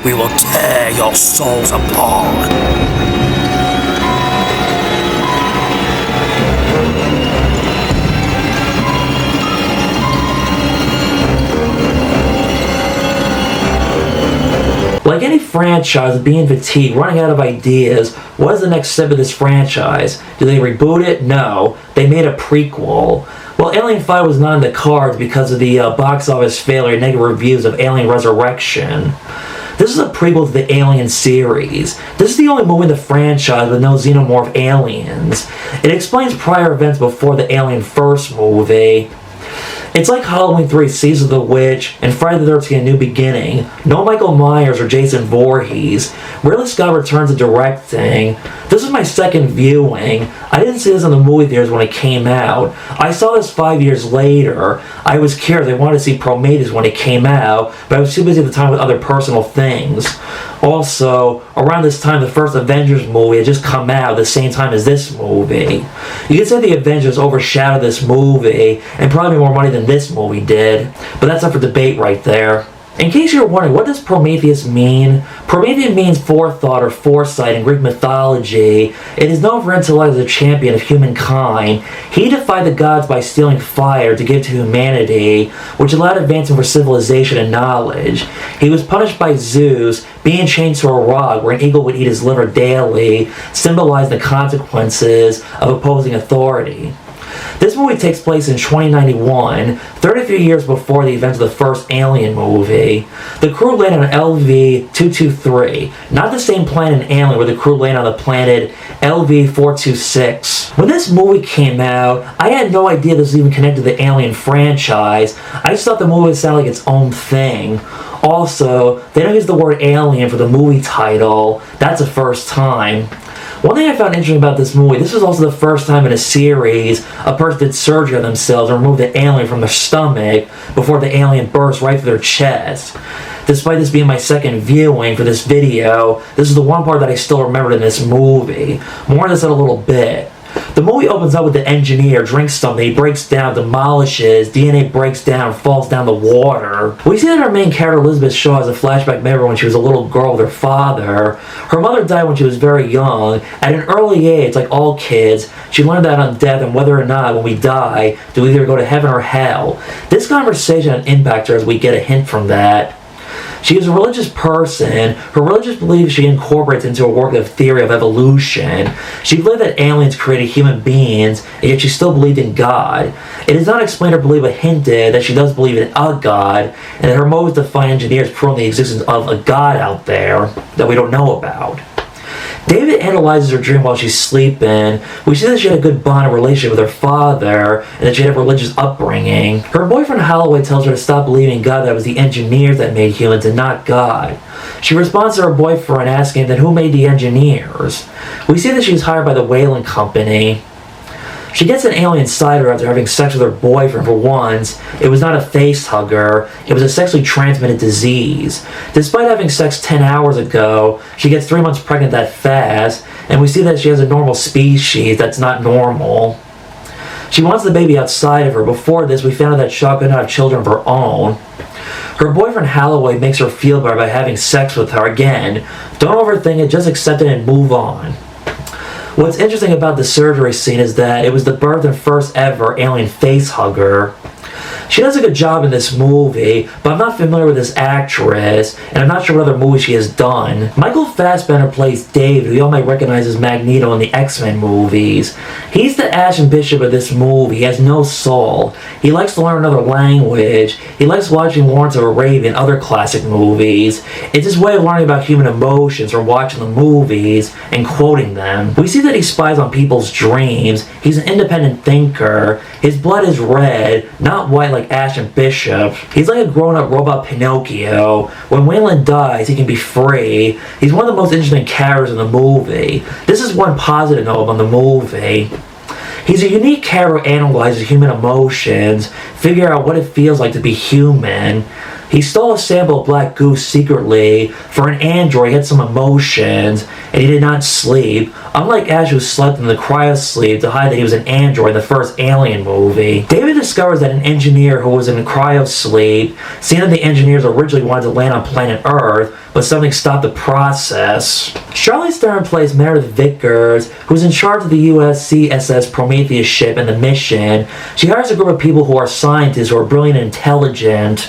We will tear your souls apart. Like any franchise being fatigued, running out of ideas, what is the next step of this franchise? Do they reboot it? No. They made a prequel. Well, Alien 5 was not in the cards because of the box office failure and negative reviews of Alien Resurrection. This is a prequel to the Alien series. This is the only movie in the franchise with no xenomorph aliens. It explains prior events before the Alien first movie. It's like Halloween 3, Season of the Witch, and Friday the 13th, A New Beginning. No Michael Myers or Jason Voorhees. Ridley Scott returns to directing. This is my second viewing. I didn't see this in the movie theaters when it came out. I saw this 5 years later. I was curious. I wanted to see Prometheus when it came out, but I was too busy at the time with other personal things. Also, around this time, the first Avengers movie had just come out at the same time as this movie. You can say the Avengers overshadowed this movie and probably made more money than this movie did, but that's up for debate right there. In case you're wondering, what does Prometheus mean? Prometheus means forethought or foresight in Greek mythology. It is known for intellect as a champion of humankind. He defied the gods by stealing fire to give to humanity, which allowed advancement for civilization and knowledge. He was punished by Zeus, being chained to a rock where an eagle would eat his liver daily, symbolizing the consequences of opposing authority. This movie takes place in 2091, 33 years before the events of the first Alien movie. The crew landed on LV-223, not the same planet in Alien where the crew landed on the planet LV-426. When this movie came out, I had no idea this was even connected to the Alien franchise. I just thought the movie sounded like its own thing. Also, they don't use the word alien for the movie title. That's the first time. One thing I found interesting about this movie, this was also the first time in a series a person did surgery on themselves and removed the alien from their stomach before the alien burst right through their chest. Despite this being my second viewing for this video, this is the one part that I still remembered in this movie. More on this in a little bit. The movie opens up with the engineer drinks something, he breaks down, demolishes, DNA breaks down, falls down the water. We see that our main character Elizabeth Shaw has a flashback memory when she was a little girl with her father. Her mother died when she was very young. At an early age, like all kids, she learned that on death and whether or not when we die, do we either go to heaven or hell. This conversation had an impact her as we get a hint from that. She is a religious person. Her religious beliefs she incorporates into a work of theory of evolution. She believed that aliens created human beings, and yet she still believed in God. It is not explained or believed but hinted that she does believe in a God, and that her motives to find engineers prove the existence of a God out there that we don't know about. David analyzes her dream while she's sleeping. We see that she had a good bond and relationship with her father, and that she had a religious upbringing. Her boyfriend Holloway tells her to stop believing in God, that it was the engineers that made humans and not God. She responds to her boyfriend asking then who made the engineers. We see that she was hired by the Whaling Company. She gets an alien inside her after having sex with her boyfriend. For once, it was not a face hugger, it was a sexually transmitted disease. Despite having sex 10 hours ago, she gets 3 months pregnant that fast, and we see that she has a normal species that's not normal. She wants the baby outside of her. Before this, we found out that Shaw could not have children of her own. Her boyfriend Holloway makes her feel better by having sex with her. Again, don't overthink it, just accept it and move on. What's interesting about the surgery scene is that it was the birth and first ever alien face hugger. She does a good job in this movie, but I'm not familiar with this actress, and I'm not sure what other movies she has done. Michael Fassbender plays David, who you all might recognize as Magneto in the X-Men movies. He's the Ashen Bishop of this movie. He has no soul. He likes to learn another language. He likes watching Lawrence of Arabia and other classic movies. It's his way of learning about human emotions from watching the movies and quoting them. We see that he spies on people's dreams. He's an independent thinker. His blood is red, not white like Ashen Bishop. He's like a grown-up robot Pinocchio. When Wayland dies, he can be free. He's one of the most interesting characters in the movie. This is one positive note on the movie. He's a unique character who analyzes human emotions, figure out what it feels like to be human. He stole a sample of Black Goose secretly for an android. He had some emotions, and he did not sleep, unlike Ash who slept in the cryosleep to hide that he was an android in the first Alien movie. David discovers that an engineer who was in cryosleep, seeing that the engineers originally wanted to land on planet Earth, but something stopped the process. Charlize Theron plays Meredith Vickers, who's in charge of the USCSS Prometheus ship and the mission. She hires a group of people who are scientists who are brilliant and intelligent.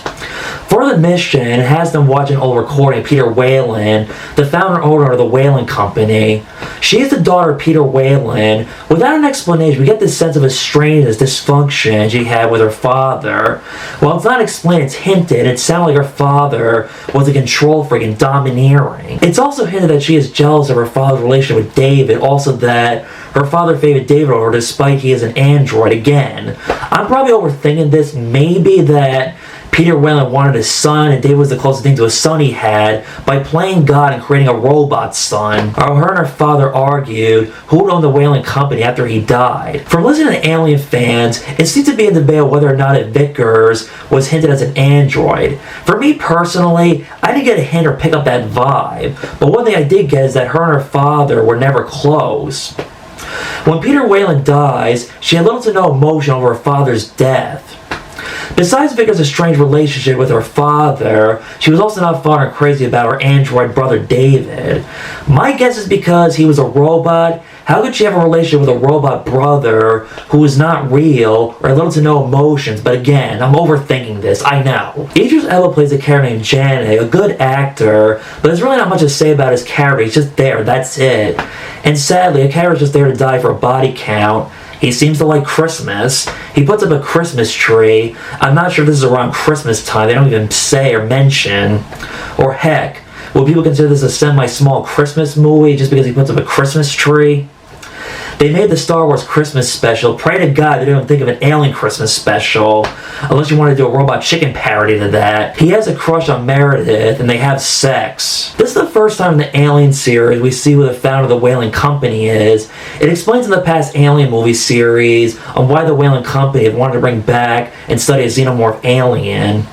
For the mission, it has them watch an old recording of Peter Whalen, the founder and owner of the Whalen Company. She is the daughter of Peter Whalen. Without an explanation, we get this sense of estrangedness, dysfunction she had with her father. While it's not explained, it's hinted. It sounds like her father was a control freak and domineering. It's also hinted that she is jealous of her father's relationship with David, also that her father favored David over her despite he is an android. Again, I'm probably overthinking this. Maybe that Peter Whalen wanted a son, and David was the closest thing to a son he had by playing God and creating a robot son. Her and her father argued who would own the Whalen Company after he died. From listening to Alien fans, it seems to be a debate whether or not Vickers was hinted as an android. For me personally, I didn't get a hint or pick up that vibe, but one thing I did get is that her and her father were never close. When Peter Whalen dies, she had little to no emotion over her father's death. Besides Vickers' strange relationship with her father, she was also not fond or crazy about her android brother David. My guess is because he was a robot. How could she have a relationship with a robot brother who was not real or had little to no emotions? But again, I'm overthinking this, I know. Idris Elba plays a character named Janet, a good actor, but there's really not much to say about his character. He's just there, that's it. And sadly, a character's just there to die for a body count. He seems to like Christmas. He puts up a Christmas tree. I'm not sure if this is around Christmas time. They don't even say or mention. Or heck, will people consider this a semi-small Christmas movie just because he puts up a Christmas tree? They made the Star Wars Christmas special. Pray to God they didn't think of an Alien Christmas special. Unless you want to do a Robot Chicken parody to that. He has a crush on Meredith and they have sex. This is the first time in the Alien series we see who the founder of the Whalen Company is. It explains in the past Alien movie series on why the Whalen Company had wanted to bring back and study a xenomorph alien.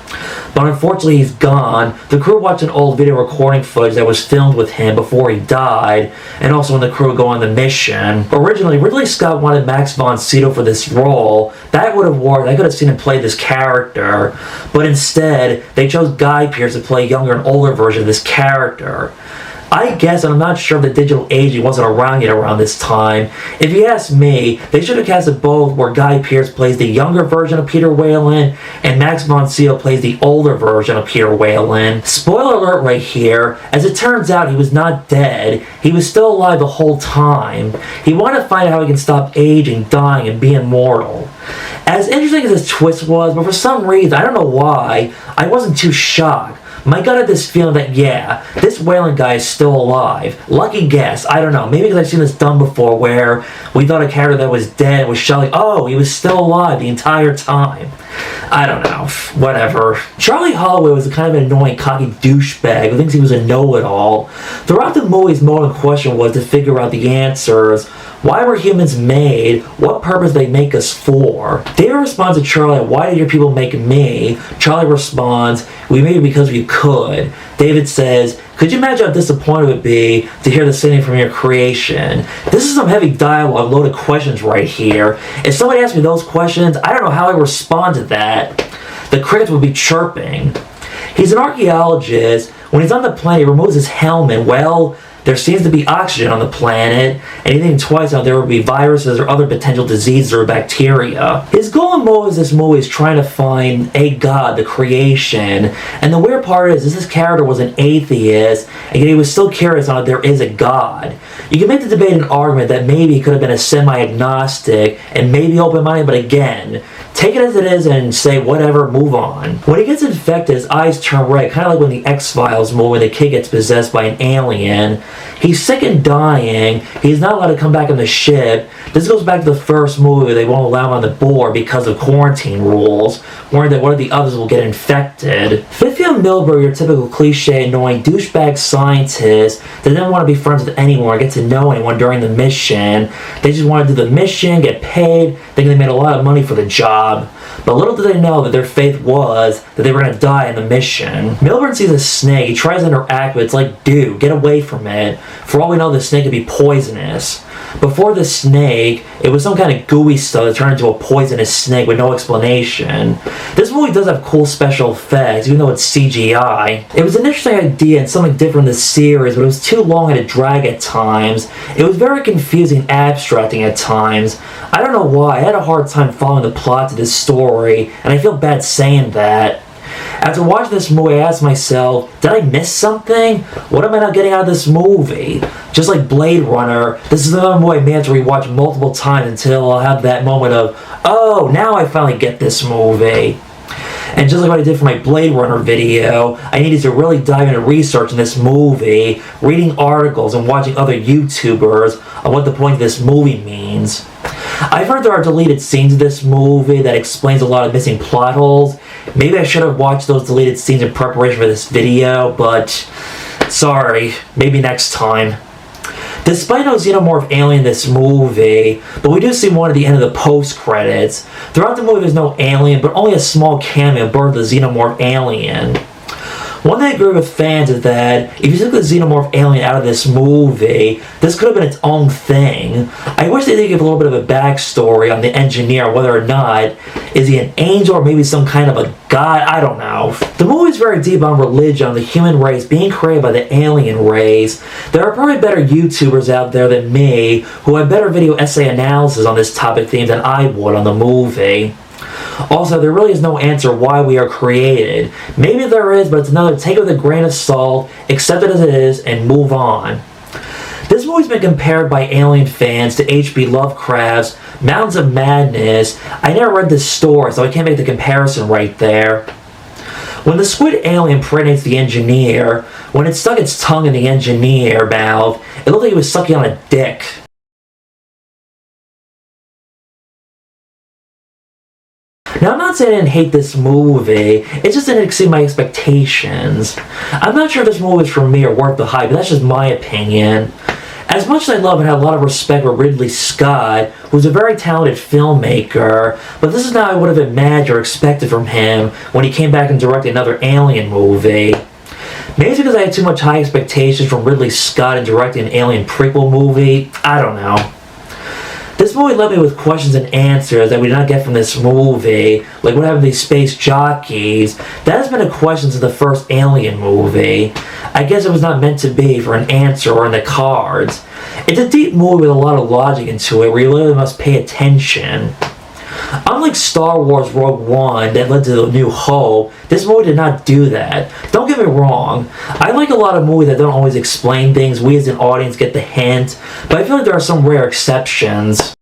But unfortunately he's gone. The crew watched an old video recording footage that was filmed with him before he died, and also when the crew would go on the mission. Originally, Ridley Scott wanted Max von Sydow for this role. That would have worked. I could have seen him play this character. But instead, they chose Guy Pearce to play a younger and older version of this character. I guess, and I'm not sure if the digital aging wasn't around yet around this time. If you ask me, they should have casted both where Guy Pearce plays the younger version of Peter Whalen and Max von Sydow plays the older version of Peter Whalen. Spoiler alert right here, as it turns out he was not dead. He was still alive the whole time. He wanted to find out how he can stop aging, dying, and be immortal. As interesting as this twist was, but for some reason, I don't know why, I wasn't too shocked. My gut had this feeling that, yeah, this Whalen guy is still alive. Lucky guess. I don't know. Maybe because I've seen this done before where we thought a character that was dead was shot like, oh, he was still alive the entire time. I don't know. Whatever. Charlie Holloway was a kind of annoying, cocky douchebag who thinks he was a know-it-all. Throughout the movie's motive question was to figure out the answers. Why were humans made? What purpose did they make us for? David responds to Charlie, why did your people make me? Charlie responds, we made it because we could. David says, could you imagine how disappointed it would be to hear the singing from your creation? This is some heavy dialogue, loaded questions right here. If somebody asked me those questions, I don't know how I'd respond to that. The crickets would be chirping. He's an archaeologist. When he's on the planet, he removes his helmet. Well, there seems to be oxygen on the planet, and he thinks twice now there would be viruses or other potential diseases or bacteria. His goal in this movie is trying to find a god, the creation, and the weird part is this character was an atheist, and yet he was still curious on if there is a god. You can make the debate an argument that maybe he could have been a semi-agnostic and maybe open-minded, but again, take it as it is and say whatever, move on. When he gets infected, his eyes turn red, kind of like when the X-Files movie when the kid gets possessed by an alien. He's sick and dying. He's not allowed to come back on the ship. This goes back to the first movie where they won't allow him on the board because of quarantine rules, worried that one of the others will get infected. Vivian Milberg, your typical cliche, annoying douchebag scientist that didn't want to be friends with anyone or get to know anyone during the mission. They just want to do the mission, get paid, thinking they made a lot of money for the job. job. But little did they know that their fate was that they were going to die in the mission. Milburn sees a snake. He tries to interact with it. It's like, dude, get away from it. For all we know, the snake could be poisonous. Before the snake, it was some kind of gooey stuff that turned into a poisonous snake with no explanation. This movie does have cool special effects, even though it's CGI. It was an interesting idea and something different in the series, but it was too long and it dragged at times. It was very confusing and abstracting at times. I don't know why, I had a hard time following the plot to this story, and I feel bad saying that. After watching this movie, I asked myself, did I miss something? What am I not getting out of this movie? Just like Blade Runner, this is another movie I may have to rewatch multiple times until I'll have that moment of, oh, now I finally get this movie. And just like what I did for my Blade Runner video, I needed to really dive into researching this movie, reading articles and watching other YouTubers on what the point of this movie means. I've heard there are deleted scenes of this movie that explains a lot of missing plot holes. Maybe I should have watched those deleted scenes in preparation for this video, but sorry, maybe next time. Despite no xenomorph alien in this movie, but we do see one at the end of the post-credits. Throughout the movie there's no alien, but only a small cameo aboard the xenomorph alien. One thing I agree with fans is that if you took the xenomorph alien out of this movie, this could have been its own thing. I wish they did give a little bit of a backstory on the engineer, whether or not is he an angel or maybe some kind of a god, I don't know. The movie is very deep on religion, on the human race being created by the alien race. There are probably better YouTubers out there than me who have better video essay analysis on this topic theme than I would on the movie. Also, there really is no answer why we are created. Maybe there is, but it's another take it with a grain of salt, accept it as it is, and move on. This movie's been compared by Alien fans to H.P. Lovecraft's Mountains of Madness. I never read this story, so I can't make the comparison right there. When the squid alien impregnates the engineer, when it stuck its tongue in the engineer mouth, it looked like it was sucking on a dick. Now, I'm not saying I didn't hate this movie, it just didn't exceed my expectations. I'm not sure if this movie is for me or worth the hype, but that's just my opinion. As much as I love and have a lot of respect for Ridley Scott, who's a very talented filmmaker, but this is not what I would have imagined or expected from him when he came back and directed another Alien movie. Maybe it's because I had too much high expectations from Ridley Scott in directing an Alien Prequel movie, I don't know. This movie left me with questions and answers that we did not get from this movie, like what happened to these space jockeys. That has been a question since the first Alien movie. I guess it was not meant to be for an answer or in the cards. It's a deep movie with a lot of logic into it, where you literally must pay attention. Unlike Star Wars Rogue One that led to A New Hope, this movie did not do that. Don't get me wrong, I like a lot of movies that don't always explain things, we as an audience get the hint, but I feel like there are some rare exceptions.